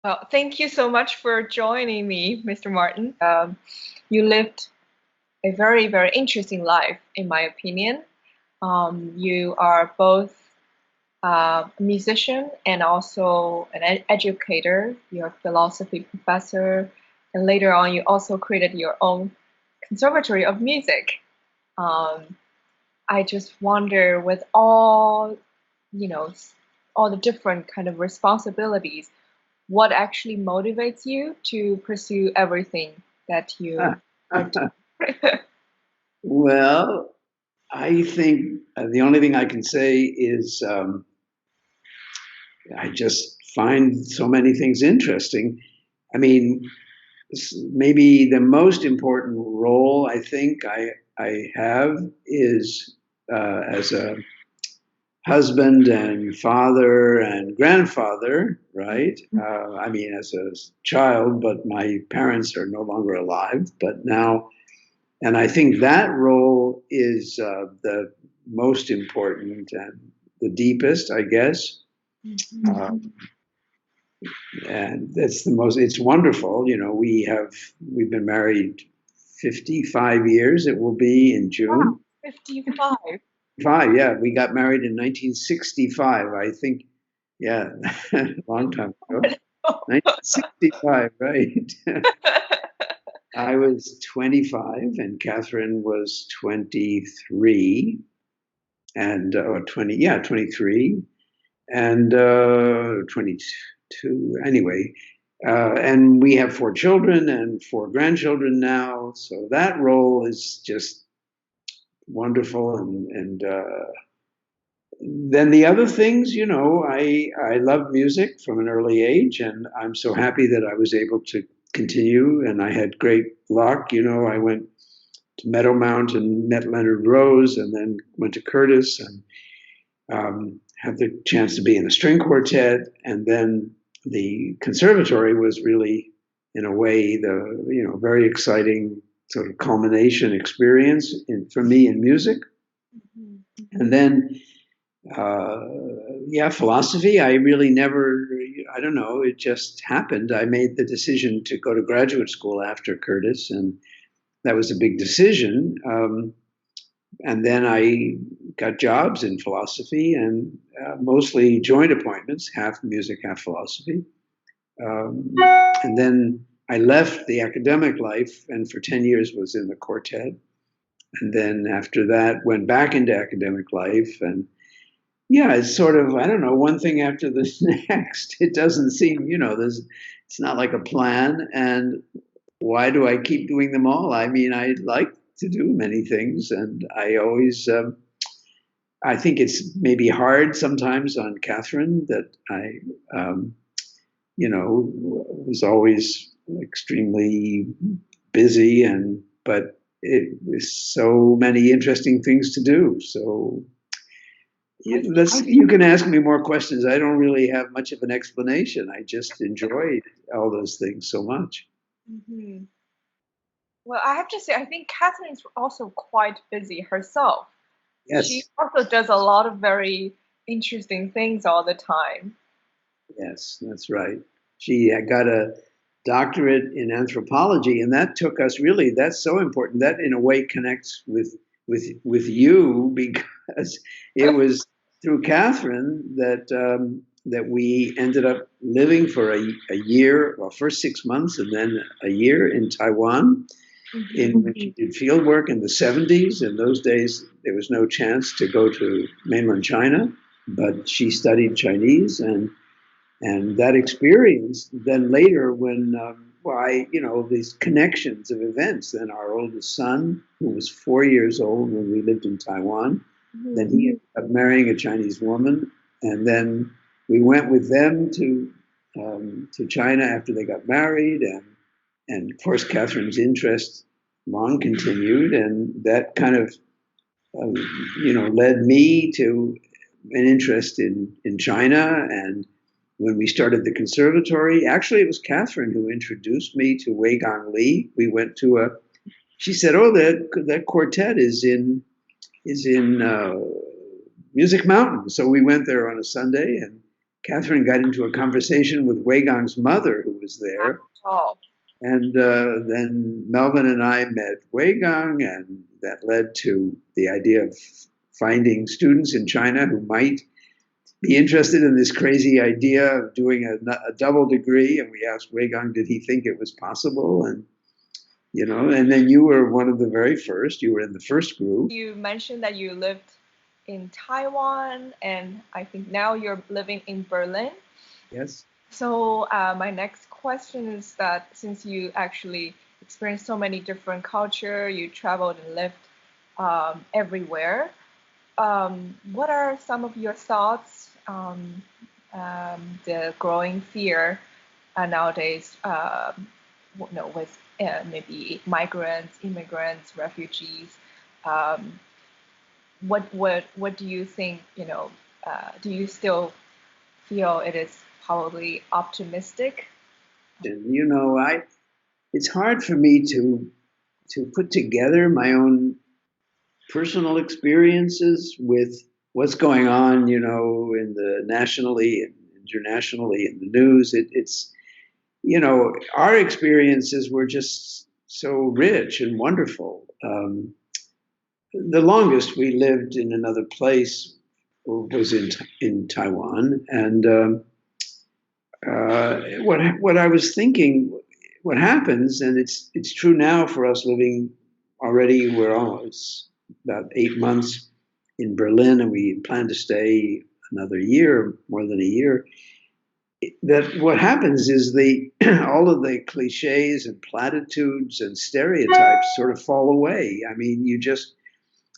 Well, thank you so much for joining me, Mr. Martin. You lived a very, very interesting life, in my opinion. You are both a musician and also an educator. You're a philosophy professor, and later on, you also created your own conservatory of music. Um, I just wonder, with all you know, all the different kind of responsibilities, what actually motivates you to pursue everything that you are doing? Well, I think the only thing I can say is I just find so many things interesting. I mean, maybe the most important role I think I have is as a husband and father and grandfather, right? I mean, as a child, but my parents are no longer alive. But now, and I think that role is the most important and the deepest, I guess. Um, and that's the most. It's wonderful. You know, we've been married 55 years. It will be in Wow, June. 55. Five, yeah. We got married in 1965. I think, yeah, long time ago. 1965, right? I was 25 and Catherine was 23 and or 20, yeah, 23 and 22 anyway. And we have four children and four grandchildren now. So that role is just wonderful. And then the other things, you know, I love music from an early age, and I'm so happy that I was able to continue. And I had great luck. You know, I went to Meadowmount and met Leonard Rose, and then went to Curtis and had the chance to be in the string quartet, and then the conservatory was really, in a way, the very exciting sort of culmination experience for me in music. And then uh, yeah, philosophy. I really never, I don't know, it just happened. I made the decision to go to graduate school after Curtis, and that was a big decision. And then I got jobs in philosophy and mostly joint appointments, half music, half philosophy. Um, and then I left the academic life and for 10 years was in the quartet. And then after that, went back into academic life and yeah, it's sort of, I don't know, one thing after the next. It doesn't seem, it's not like a plan. And why do I keep doing them all? I mean, I like to do many things, and I always, I think it's maybe hard sometimes on Catherine that um, was always extremely busy, but it was so many interesting things to do. So you can ask me more questions. I don't really have much of an explanation. I just enjoyed all those things so much. Mhm. Well, I have to say, I think Catherine's also quite busy herself. She Yes, also does a lot of very interesting things all the time. yes, that's right. She had got a doctorate in anthropology, and that took us really. That's so important. That in a way connects with you because it was through Catherine that we ended up living for a year, well, first 6 months, and then a year in Taiwan. In when she did field work in the 70s. In those days, there was no chance to go to mainland China, but she studied Chinese, and that experience. Then later, when well, these connections of events. Then our oldest son, who was 4 years old when we lived in Taiwan, then he ended up marrying a Chinese woman, and then we went with them to China after they got married, and of course Catherine's interest long continued, and that kind of led me to an interest in China. And when we started the conservatory, actually, it was Catherine who introduced me to Wei Gong Li. We went to a. She said, "Oh, that quartet is in Music Mountain." So we went there on a Sunday, Catherine got into a conversation with Weigong's mother, who was there. Oh, And then Melvin and I met Weigong, and that led to the idea of finding students in China who might be interested in this crazy idea of doing a double degree. And we asked Weigong, did he think it was possible? And and then you were one of the very first. You were in the first group. you mentioned that you lived in Taiwan, and I think now you're living in Berlin. Yes. So my next question is that since you actually experienced so many different culture, you traveled and lived everywhere. What are some of your thoughts on the growing fear nowadays? With maybe migrants, immigrants, refugees. Um, what do you think? Do you still feel it is probably optimistic? And it's hard for me to put together my own personal experiences with what's going on, in the nationally and internationally in the news. It's our experiences were just so rich and wonderful. The longest we lived in another place was in Taiwan, and what I was thinking, what happens, and it's true now for us living already. We're almost about 8 months in Berlin, and we plan to stay another year, more than a year. That what happens is all of the cliches and platitudes and stereotypes sort of fall away. I mean,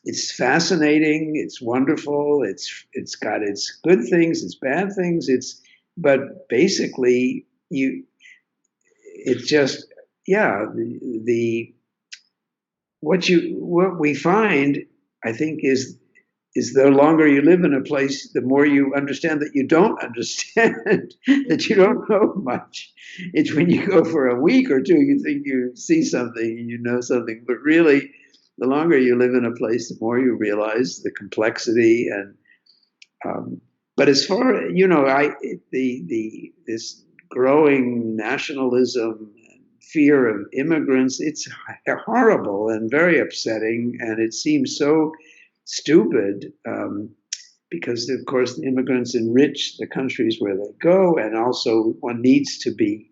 it's fascinating, it's wonderful, it's got its good things, its bad things, but basically it's just, yeah, what we find, I think, is the longer you live in a place, the more you understand that you don't understand, that you don't know much. It's when you go for a week or two, you think you see something and you know something, but really, the longer you live in a place, the more you realize the complexity. And but as far this growing nationalism and fear of immigrants, it's horrible and very upsetting, and it seems so stupid, because of course the immigrants enrich the countries where they go, and also one needs to be.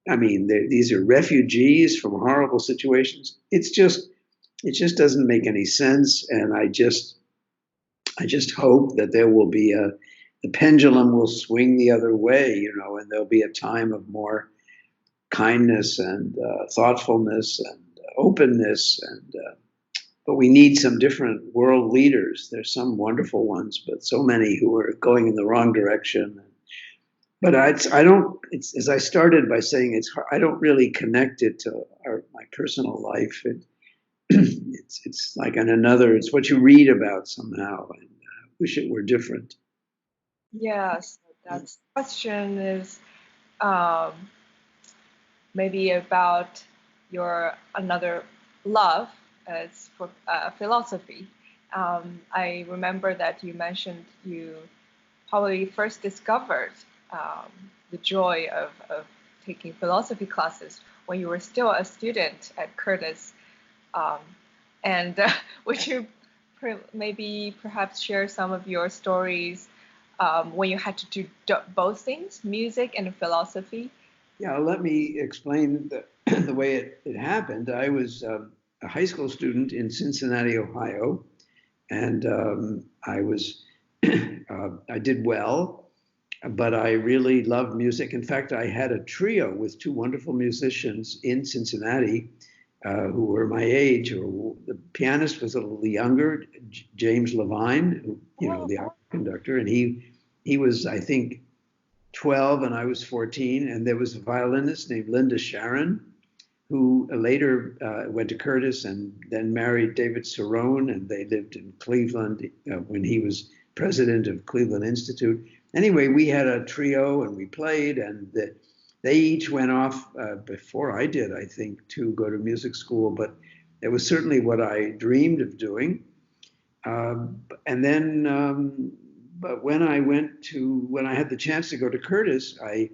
I mean, these are refugees from horrible situations. It just doesn't make any sense, and I just hope that there will be the pendulum will swing the other way, and there'll be a time of more kindness and thoughtfulness and openness, and but we need some different world leaders. There's some wonderful ones, but so many who are going in the wrong direction. But I don't. It's, as I started by saying, I don't really connect it to my personal life. It's like it's what you read about somehow, and I wish it were different. Yes, that's question is um, maybe about your another love. It's for philosophy. I remember that you mentioned you probably first discovered the joy of taking philosophy classes when you were still a student at Curtis. Um, and would you maybe perhaps share some of your stories when you had to do both things, music and philosophy? Yeah, let me explain the way it happened. I was a high school student in Cincinnati, Ohio, and I did well, but I really loved music. In fact, I had a trio with two wonderful musicians in Cincinnati who were my age. The pianist was a little younger, James Levine, the opera conductor, and he was, I think, 12 and I was 14. And there was a violinist named Linda Sharon, who later went to Curtis and then married David Cerrone, and they lived in Cleveland when he was president of Cleveland Institute. Anyway, we had a trio and we played, and they each went off before I did, I think, to go to music school, but it was certainly what I dreamed of doing. And then, but when I had the chance to go to Curtis, I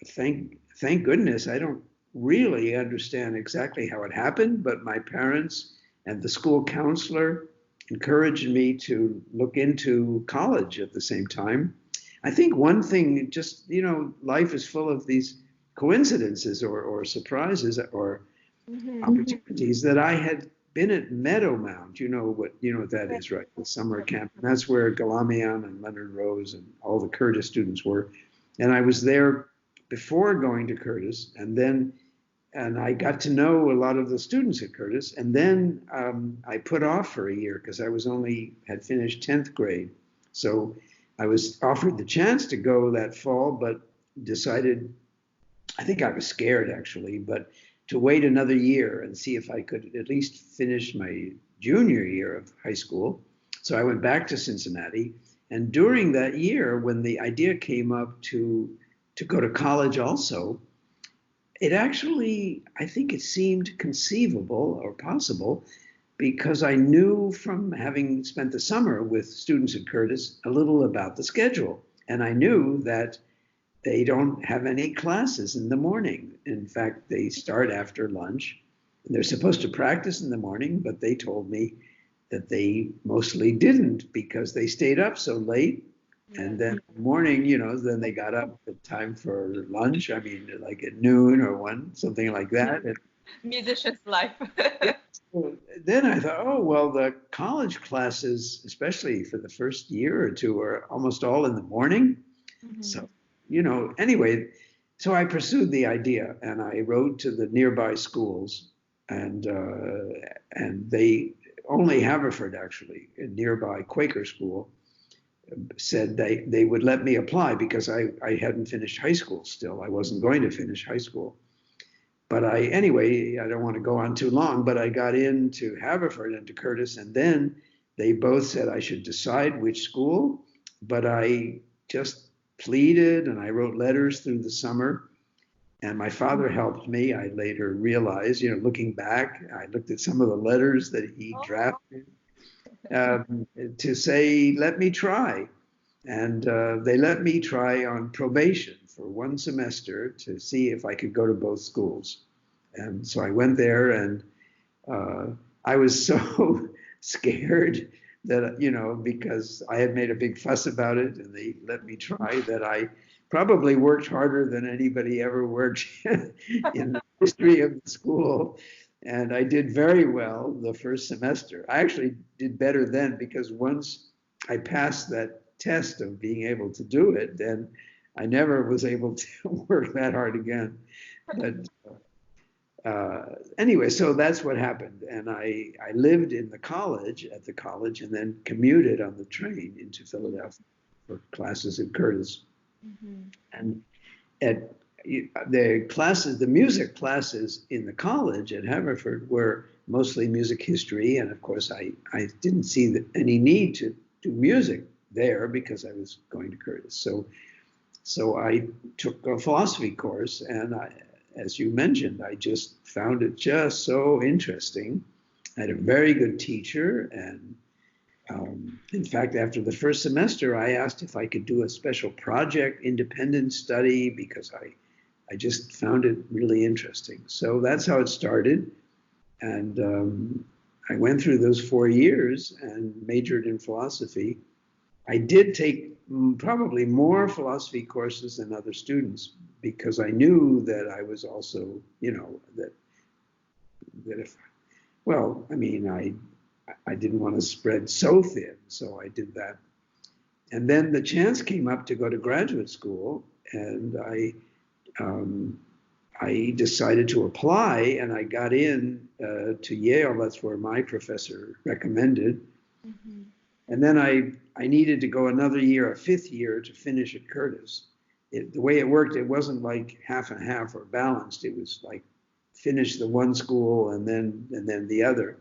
thank goodness I don't really understand exactly how it happened, but my parents and the school counselor encouraged me to look into college at the same time. I think one thing, just, life is full of these coincidences or surprises or opportunities that I had been at Meadowmount. You know what that is, right? The summer camp. And that's where Galamian and Leonard Rose and all the Curtis students were. And I was there before going to Curtis, and I got to know a lot of the students at Curtis. And then I put off for a year because I had finished 10th grade. So I was offered the chance to go that fall, but decided, I think I was scared actually, but to wait another year and see if I could at least finish my junior year of high school. So I went back to Cincinnati. And during that year, when the idea came up to go to college also, it actually, I think it seemed conceivable or possible because I knew from having spent the summer with students at Curtis a little about the schedule. And I knew that they don't have any classes in the morning. In fact, they start after lunch. They're supposed to practice in the morning, but they told me that they mostly didn't because they stayed up so late. And then in the morning, then they got up at time for lunch. I mean, like at noon or 1, something like that. And musician's life. yeah, so then I thought, oh, well, the college classes, especially for the first year or two, are almost all in the morning. So, anyway, so I pursued the idea and I wrote to the nearby schools, and they, only Haverford actually, a nearby Quaker school, said they would let me apply because I hadn't finished high school still. I wasn't going to finish high school. But anyway, I don't want to go on too long, but I got into Haverford and to Curtis, and then they both said I should decide which school, but I just pleaded and I wrote letters through the summer, and my father helped me. I later realized, looking back, I looked at some of the letters that he drafted to say, let me try. And they let me try on probation for 1 semester to see if I could go to both schools. And so I went there, and I was so scared that, because I had made a big fuss about it and they let me try, that I probably worked harder than anybody ever worked in the history of the school. And I did very well the first semester. I actually did better then because once I passed that test of being able to do it, then I never was able to work that hard again. But anyway, so that's what happened. And I lived at the college and then commuted on the train into Philadelphia for classes at Curtis. And at the music classes in the college at Haverford were mostly music history. And of course, I didn't see any need to do music there because I was going to Curtis. So I took a philosophy course, and as you mentioned, I just found it just so interesting. I had a very good teacher, and in fact, after the first semester, I asked if I could do a special project, independent study, because I just found it really interesting. So that's how it started. And I went through those 4 years and majored in philosophy. I did take probably more philosophy courses than other students because I knew that I was also, that if, well, I mean, I didn't want to spread so thin, so I did that. And then the chance came up to go to graduate school, and I decided to apply, and I got in to Yale. That's where my professor recommended. And then I needed to go another year, a 5th year, to finish at Curtis. The way it worked, it wasn't like half and half or balanced. It was like finish the one school and then the other.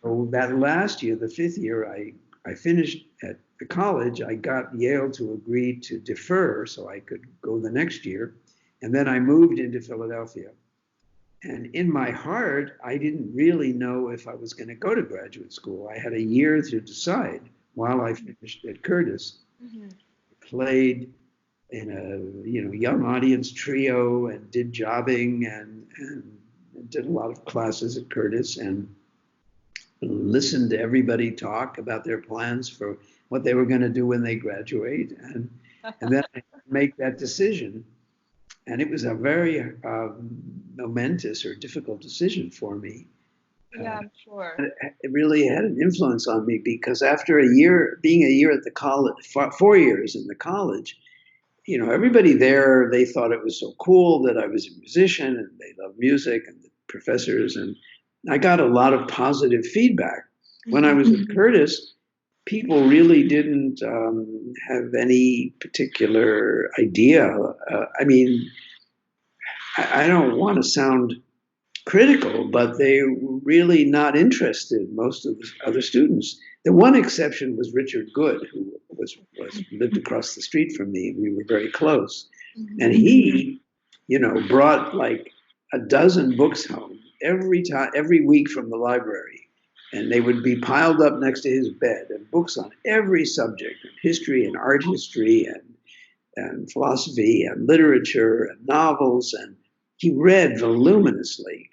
So that last year, the 5th year, I finished at the college. I got Yale to agree to defer so I could go the next year. And then I moved into Philadelphia. And in my heart, I didn't really know if I was going to go to graduate school. I had a year to decide while I finished at Curtis. Mhm. Played in a young audience trio and did jobbing and did a lot of classes at Curtis and listened to everybody talk about their plans for what they were going to do when they graduate and then I make that decision. And it was a very momentous or difficult decision for me. Yeah, I'm sure. It really had an influence on me because after a year, being a year at the college, 4 years in the college, everybody there, they thought it was so cool that I was a musician and they loved music and the professors. And I got a lot of positive feedback. When I was at Curtis, people really didn't have any particular idea. I mean, I don't want to sound critical, but they were really not interested, most of the other students. The one exception was Richard Good, who lived across the street from me. We were very close. And he, brought like a dozen books home every week from the library. And they would be piled up next to his bed, and books on every subject, history and art history and philosophy and literature and novels, and he read voluminously.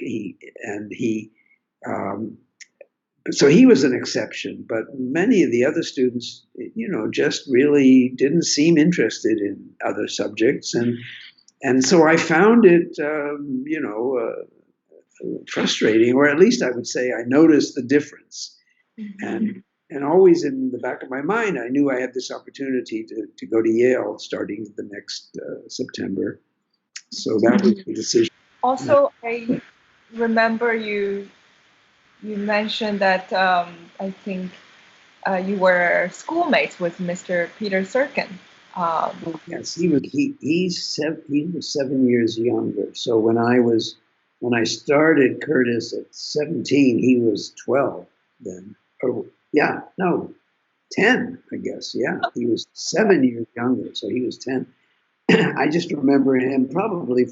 So he was an exception, but many of the other students, just really didn't seem interested in other subjects, and so I found it, frustrating, or at least I would say I noticed the difference, and always in the back of my mind, I knew I had this opportunity to go to Yale starting the next September. So that was the decision. Also, I remember you mentioned that I think you were schoolmates with Mr. Peter Serkin. Yes, he was 7 years younger. So when I started Curtis at 17, he was 12 then. Oh, yeah, no, 10, I guess. Yeah, he was 7 years younger, so he was 10. I just remember him probably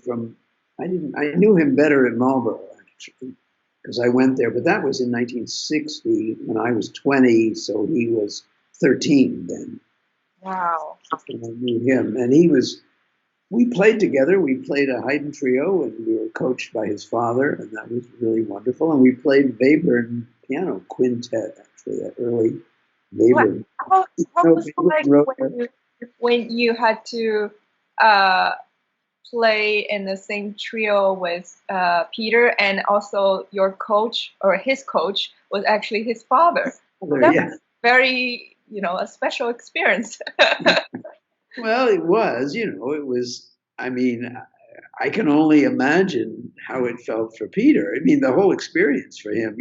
I knew him better at Marlborough, actually, because I went there, but that was in 1960 when I was 20, so he was 13 then. Wow. And I knew him, and we played together. We played a Haydn trio, and we were coached by his father, and that was really wonderful. And we played Webern piano quintet, actually, that early Webern. How was it like when you had to play in the same trio with Peter, and also your coach or his coach was actually his father? That was very, a special experience. Well, it was, I mean, I can only imagine how it felt for Peter. I mean, the whole experience for him,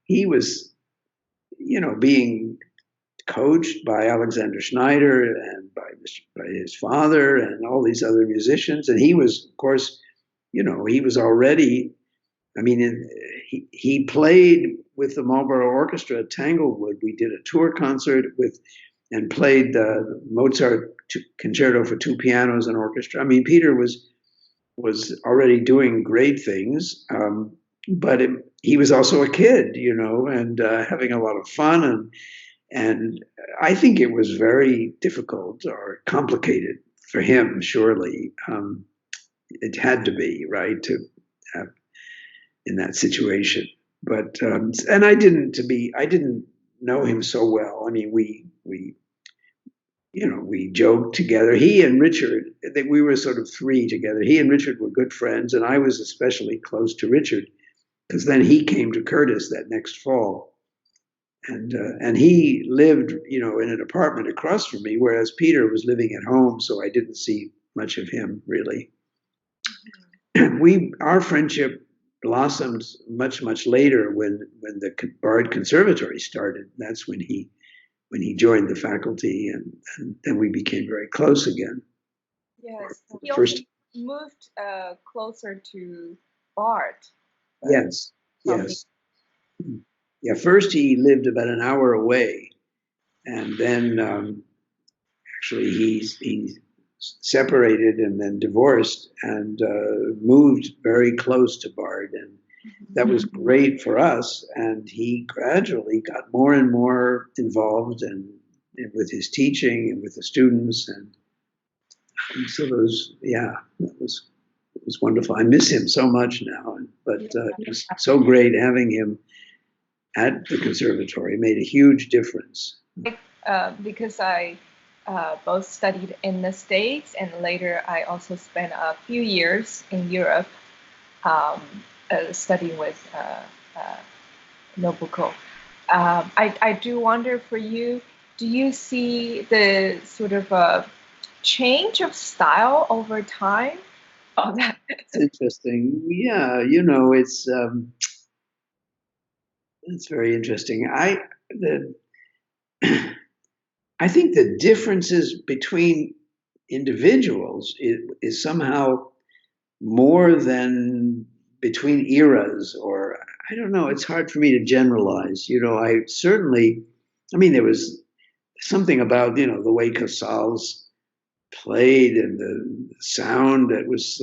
he was, being coached by Alexander Schneider and by his father and all these other musicians. And he was, of course, he was already, I mean, he played with the Marlborough Orchestra at Tanglewood. We did a tour concert and played the Mozart concerto for two pianos and orchestra. I mean, Peter was already doing great things, but he was also a kid, and having a lot of fun, and I think it was very difficult or complicated for him. Surely, it had to be, right, to have in that situation. But and I didn't know him so well. I mean, we joked together. He and Richard, we were sort of three together. He and Richard were good friends, and I was especially close to Richard because then he came to Curtis that next fall, and he lived, in an apartment across from me, whereas Peter was living at home, so I didn't see much of him really. Our friendship blossomed much later when the Bard Conservatory started. That's when he joined the faculty, and then we became very close again. Yes, he also moved closer to Bard. Yes. Yeah, first he lived about an hour away, and then actually he separated and then divorced and moved very close to Bard, that was great for us. And he gradually got more and more involved and with his teaching and with the students. And so those, yeah, it was wonderful. I miss him so much now, but it was so great having him at the conservatory. It made a huge difference. Because I both studied in the States and later I also spent a few years in Europe studying with Nobuko. I do wonder for you, do you see the sort of change of style over time? Oh, that's interesting. Yeah, it's very interesting. I think the differences between individuals is somehow more than between eras, or I don't know. It's hard for me to generalize. There was something about the way Casals played and the sound that was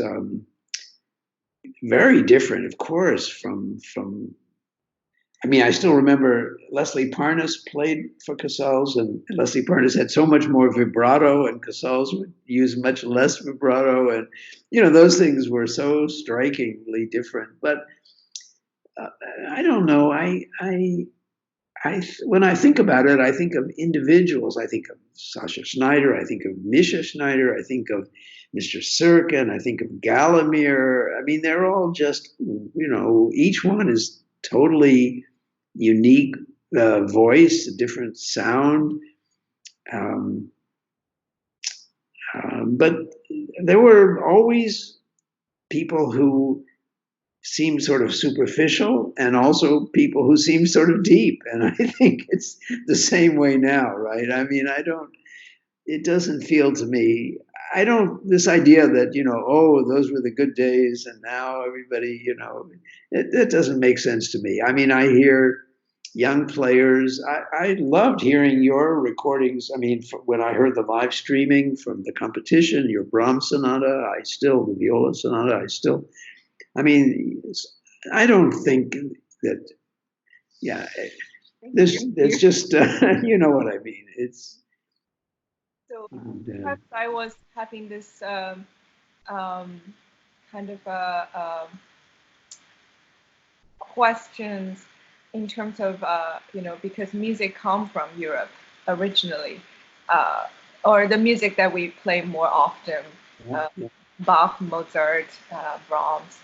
very different, of course, from. I still remember Leslie Parnas played for Casals, and Leslie Parnas had so much more vibrato, and Casals would use much less vibrato, and those things were so strikingly different. But I don't know. When I think about it, I think of individuals. I think of Sasha Schneider. I think of Misha Schneider. I think of Mr. Serkin. I think of Galamir. They're all just, each one is totally unique voice, a different sound. But there were always people who seemed sort of superficial and also people who seemed sort of deep. And I think it's the same way now, right? It doesn't feel to me, this idea that, those were the good days and now everybody, it doesn't make sense to me. I hear young players. I loved hearing your recordings. When I heard the live streaming from the competition, your Brahms sonata, the viola sonata, I don't think that, yeah, there's just, you know what I mean. So perhaps I was having this kind of questions in terms of because music come from Europe originally, or the music that we play more often, Bach, Mozart, Brahms,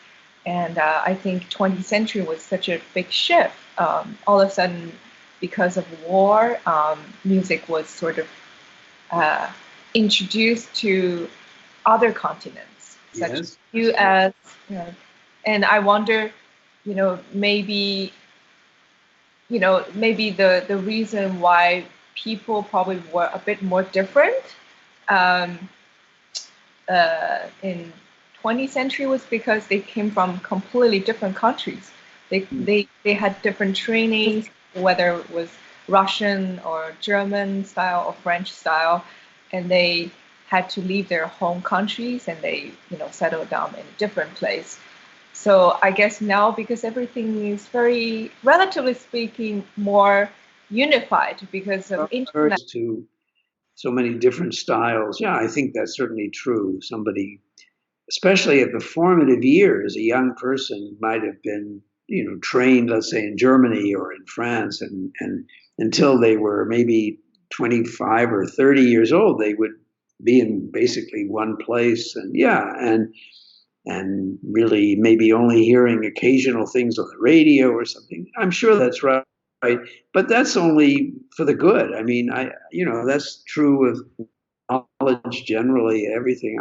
and I think 20th century was such a big shift. All of a sudden, because of war, music was sort of introduced to other continents, such as U.S. And I wonder, maybe the reason why people probably were a bit more different in 20th century was because they came from completely different countries. They had different trainings, whether it was Russian or German style or French style, and they had to leave their home countries and they settled down in a different place. So I guess now, because everything is very, relatively speaking, more unified because of internet. To so many different styles. Yeah, I think that's certainly true. Somebody, especially at the formative years, a young person might have been, trained, let's say, in Germany or in France, and until they were maybe 25 or 30 years old, they would be in basically one place, and really maybe only hearing occasional things on the radio or something. I'm sure that's right, but that's only for the good. That's true of knowledge generally. Everything.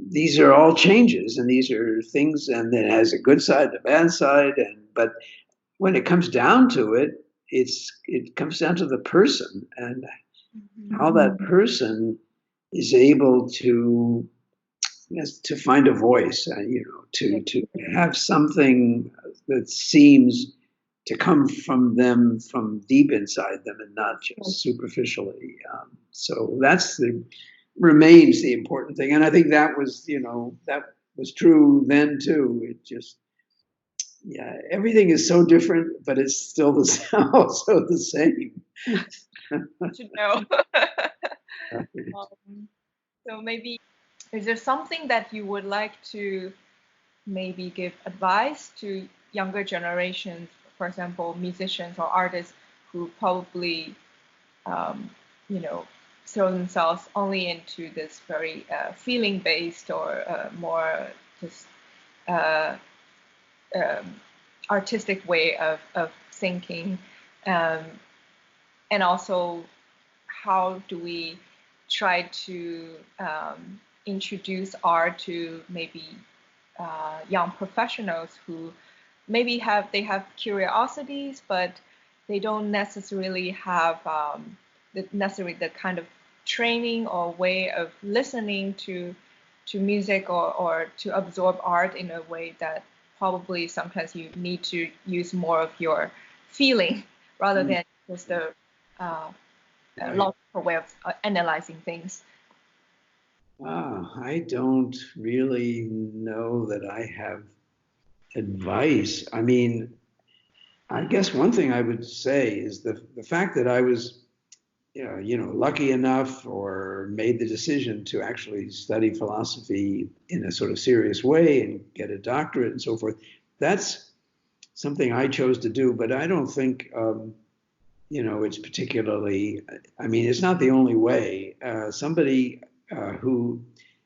These are all changes, and these are things, and it has a good side and a bad side. But when it comes down to it, it comes down to the person and how that person is able to find a voice, to have something that seems to come from them, from deep inside them, and not just superficially. So that's remains the important thing. And I think that was, that was true then too. It just, yeah, everything is so different, but it's still also the same. To know. So maybe, is there something that you would like to maybe give advice to younger generations, for example, musicians or artists who probably, um, you know, throw themselves only into this very feeling-based or more just uh, um, artistic way of thinking, um, and also how do we try to introduce art to maybe young professionals who maybe have curiosities, but they don't necessarily have necessarily the kind of training or way of listening to music or to absorb art in a way that probably sometimes you need to use more of your feeling rather than just a Right. logical way of analyzing things. I don't really know that I have advice. I mean, I guess one thing I would say is the fact that I was, lucky enough or made the decision to actually study philosophy in a sort of serious way and get a doctorate and so forth. That's something I chose to do, but I don't think, it's particularly, I mean, it's not the only way.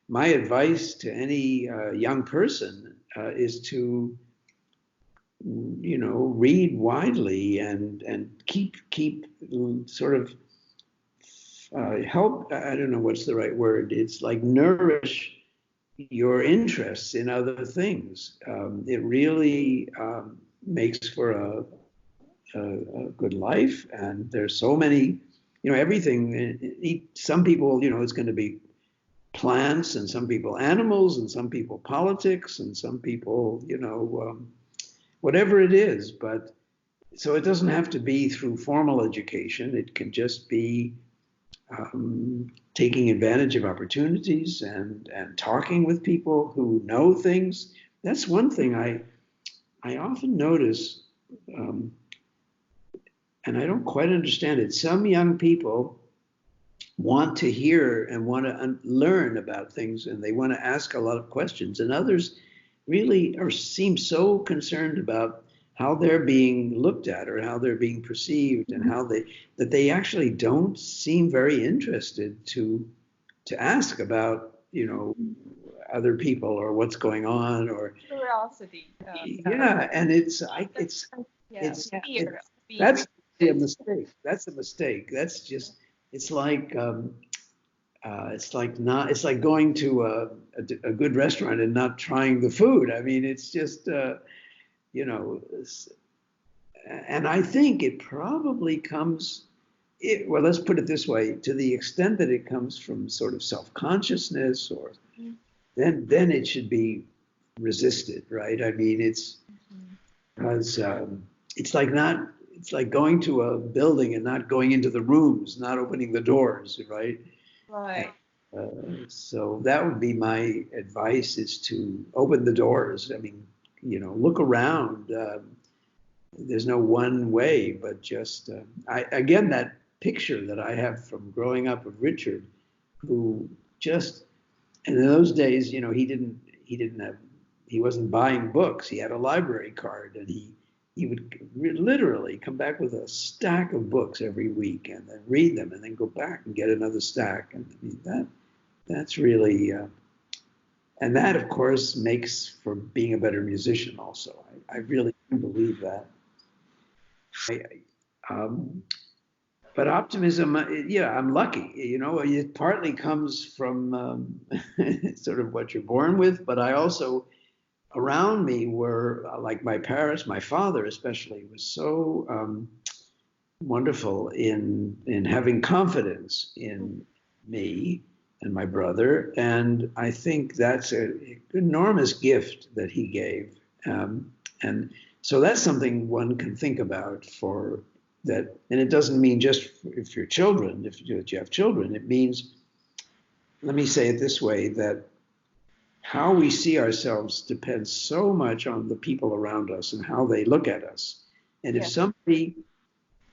My advice to any young person is to, read widely and keep sort of help. I don't know what's the right word. It's like nourish your interests in other things. It really makes for a good life, and there's so many, everything. Some people, it's going to be plants, and some people animals, and some people politics, and some people, whatever it is. But so it doesn't have to be through formal education. It can just be taking advantage of opportunities and talking with people who know things. That's one thing I often notice, um, and I don't quite understand it. Some young people want to hear and want to learn about things, and they want to ask a lot of questions, and others really seem so concerned about how they're being looked at or how they're being perceived, and that they actually don't seem very interested to ask about, other people or what's going on, or Curiosity. yeah. And Yeah, it's fear. that's a mistake. That's a mistake. That's just, it's like it's like going to a good restaurant and not trying the food. I mean, it's just you know, and I think it probably comes. Well, let's put it this way: to the extent that it comes from sort of self-consciousness, or then it should be resisted, right? I mean, it's because it's like not. It's like going to a building and not going into the rooms, not opening the doors, right? Right. So that would be my advice: is to open the doors. I mean, look around. There's no one way, but just again, that picture that I have from growing up of Richard, who just, and in those days, he wasn't buying books. He had a library card, and he would literally come back with a stack of books every week, and then read them, and then go back and get another stack. And I mean, that's really, and that of course makes for being a better musician. Also, I really do believe that. I, um, but optimism, yeah, I'm lucky. It partly comes from sort of what you're born with, but I also, around me were like my parents, my father especially, was so wonderful in having confidence in me and my brother, and I think that's an enormous gift that he gave, and so that's something one can think about for that. And it doesn't mean just if you're children, if you have children. It means let me say it this way, that how we see ourselves depends so much on the people around us and how they look at us. And if Yeah. somebody,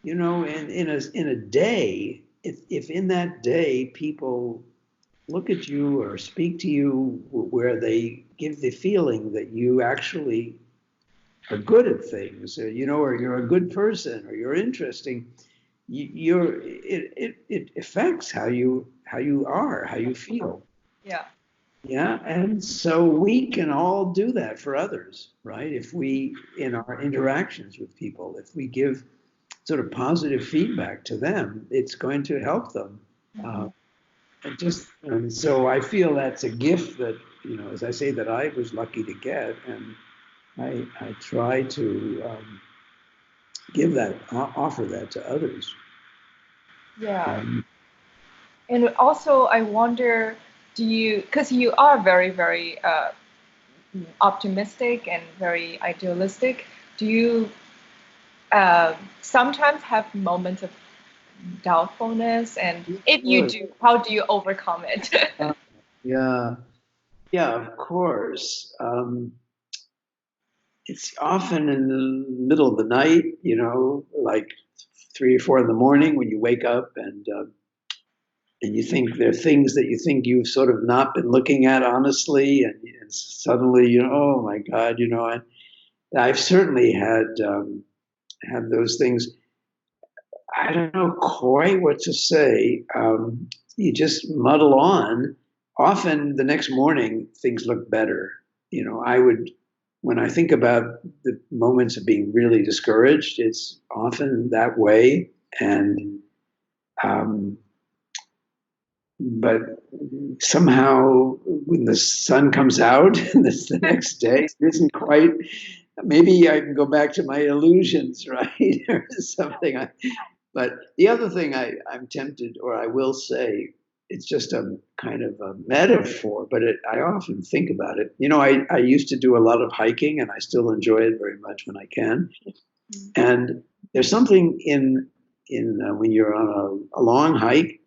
in a day, if in that day people look at you or speak to you where they give the feeling that you actually are good at things, or you're a good person, or you're interesting, it affects how you are, how you feel. Yeah. Yeah, and so we can all do that for others, right? If we, in our interactions with people, if we give sort of positive feedback to them, it's going to help them. Uh, Mhm. and so I feel that's a gift that, as I say, that I was lucky to get, and I try to offer that to others. Yeah. Um, And also, I wonder, because you are very, very optimistic and very idealistic, do you sometimes have moments of doubtfulness? And if you Sure. do, how do you overcome it? Yeah, yeah, of course. It's often in the middle of the night, like 3 or 4 in the morning when you wake up, and you think there are things that you think you've sort of not been looking at honestly, and suddenly, oh my God, I've certainly had those things. I don't know quite what to say. You just muddle on. Often the next morning, things look better. When I think about the moments of being really discouraged, it's often that way. And, um, but somehow when the sun comes out, this the next day, it isn't quite, maybe I can go back to my illusions, right? Or something. But the other thing I'm tempted, or I will say, it's just a kind of a metaphor, but I often think about it. I used to do a lot of hiking, and I still enjoy it very much when I can. And there's something in when you're on a long hike.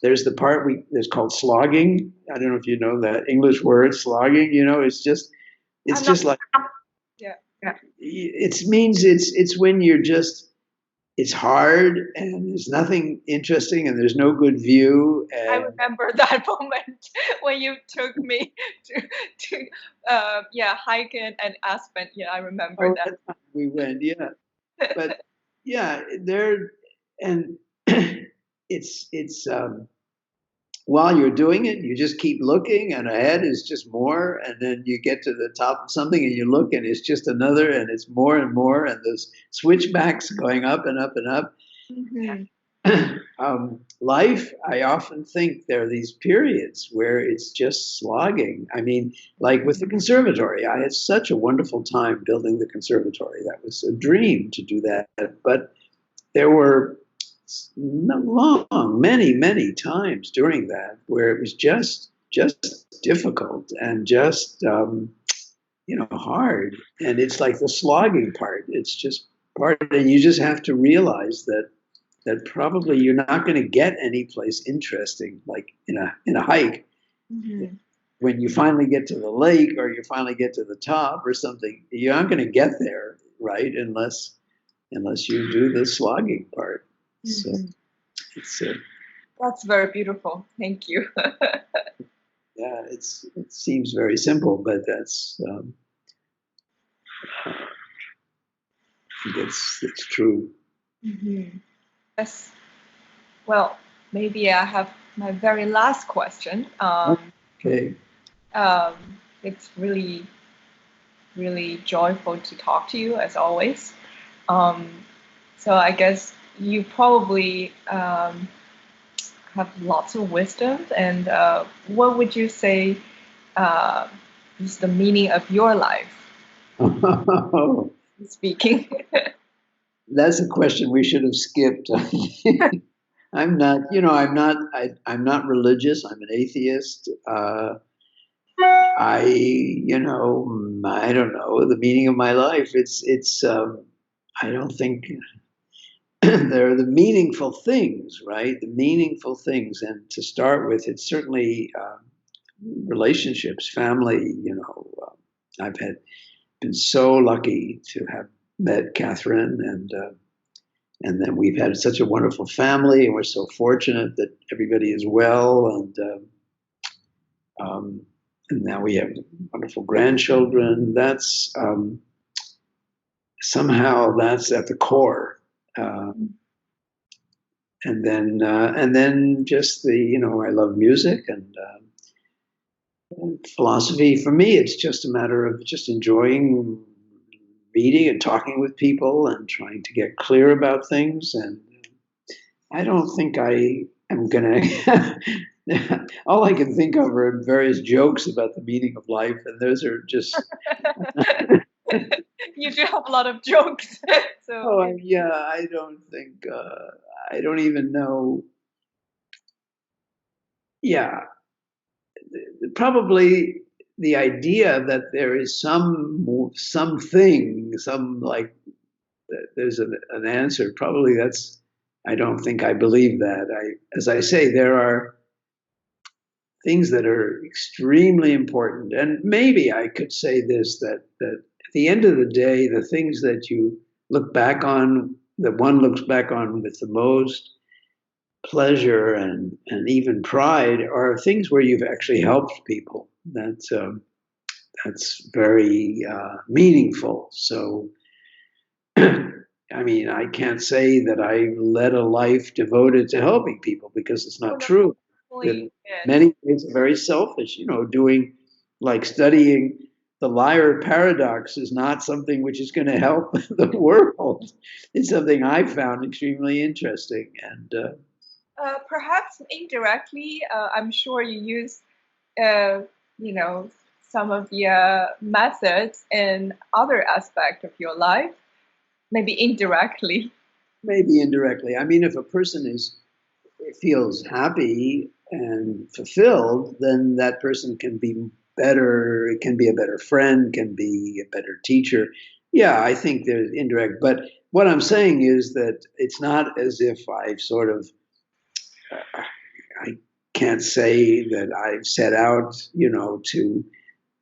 There's the part that's called slogging. I don't know if you know that English word, slogging. It's I'm not. just like Yeah. it means it's when you're just it's hard and there's nothing interesting and there's no good view I and remember that moment when you took me to yeah, hiking and Aspen. Yeah, I remember oh that. that time we went, yeah, but yeah, there and it's while you're doing it you just keep looking and ahead is just more, and then you get to the top of something and you look and it's just another and it's more and more, and those switchbacks going up and up and up. Hmm. Life, I often think there are these periods where it's just slogging. I mean, like with the conservatory, I had such a wonderful time building the conservatory. That was a dream to do that. But there were many times during that where it was just difficult and just hard. And it's like the slogging part. It's just part, and you just have to realize that probably you're not going to get any place interesting like in a hike. Hmm. When you finally get to the lake or you finally get to the top or something, you aren't going to get there, right, unless you do the slogging part. So Hmm. it's That's very beautiful. Thank you. yeah, it seems very simple, but that's I think it's true. Hmm. Yes. Well, maybe I have my very last question. Okay. Um, it's really, really joyful to talk to you as always. Um, so I guess you probably have lots of wisdom. And what would you say uh, is the meaning of your life? Speaking. That's a question we should have skipped. I'm not, I'm not religious. I'm an atheist. I don't know the meaning of my life. I don't think, they're the meaningful things, right? The meaningful things. And to start with, it's certainly relationships, family. I've been so lucky to have met Catherine, and then we've had such a wonderful family, and we're so fortunate that everybody is well, and now we have wonderful grandchildren. That's somehow that's at the core. And then just I love music and philosophy. For me, it's just a matter of just enjoying reading and talking with people and trying to get clear about things. And I don't think I am going to. All I can think of are various jokes about the meaning of life, and those are just. You do have a lot of jokes. So yeah, I don't think. I don't even know. Yeah, probably the idea that there is something, there's an answer. Probably that's. I don't think I believe that. As I say, there are things that are extremely important, and maybe I could say this that at the end of the day, the things that you look back on, that one looks back on with the most pleasure and even pride, are things where you've actually helped people. That's very meaningful. So, I mean, I can't say that I led a life devoted to helping people because it's not true. In many ways, very selfish. Doing like studying the liar paradox is not something which is going to help the world. It's something I found extremely interesting, and perhaps indirectly, I'm sure you use, some of the methods in other aspects of your life, maybe indirectly. Maybe indirectly. I mean, if a person feels happy and fulfilled, then that person can be better. It can be a better friend, can be a better teacher. Yeah, I think there's indirect. But what I'm saying is that it's not as if I've sort of, I can't say that I've set out,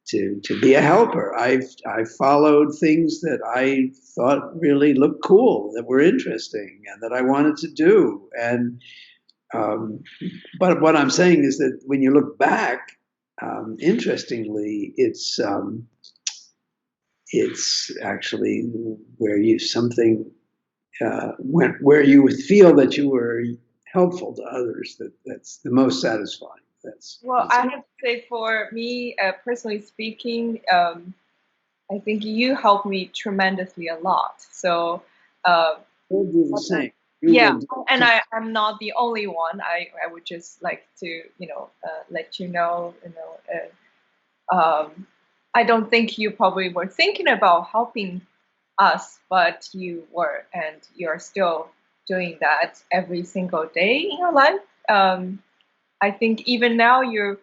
to be a helper. I've followed things that I thought really looked cool, that were interesting, and that I wanted to do. And but what I'm saying is that when you look back, interestingly, it's actually where where you would feel that you were helpful to others. That's the most satisfying. Well, I have to say, for me, personally speaking, I think you helped me tremendously a lot. So we'll do the same. Yeah, and I'm not the only one. I would just like to let you know. I don't think you probably were thinking about helping us, but you were, and you're still doing that every single day in your life. I think even now you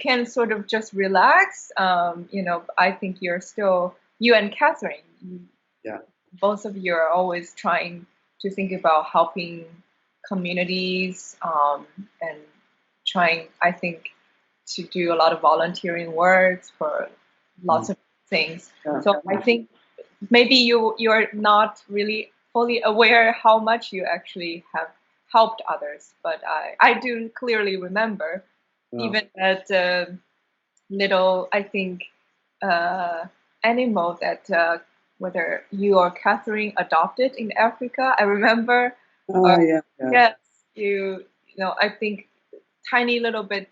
can sort of just relax. I think you're still, you and Catherine, yeah, both of you are always trying to think about helping communities, and trying, I think, to do a lot of volunteering work for lots of things. So I think maybe you're not really fully aware how much you actually have helped others, but I do clearly remember even that little, I think, animal that whether you or Catherine adopted in Africa. I remember. Yeah. Yes, I think tiny little bit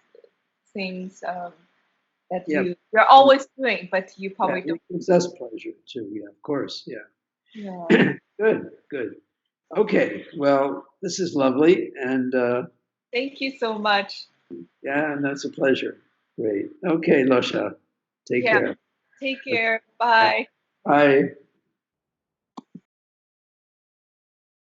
things that you're always doing, but you probably don't. It gives us pleasure too. Yeah, of course. Yeah. Good. Okay. Well, this is lovely, and Thank you so much. yeah, and that's a pleasure. Great. Okay, Losha. Take care. Take care. Bye. Bye.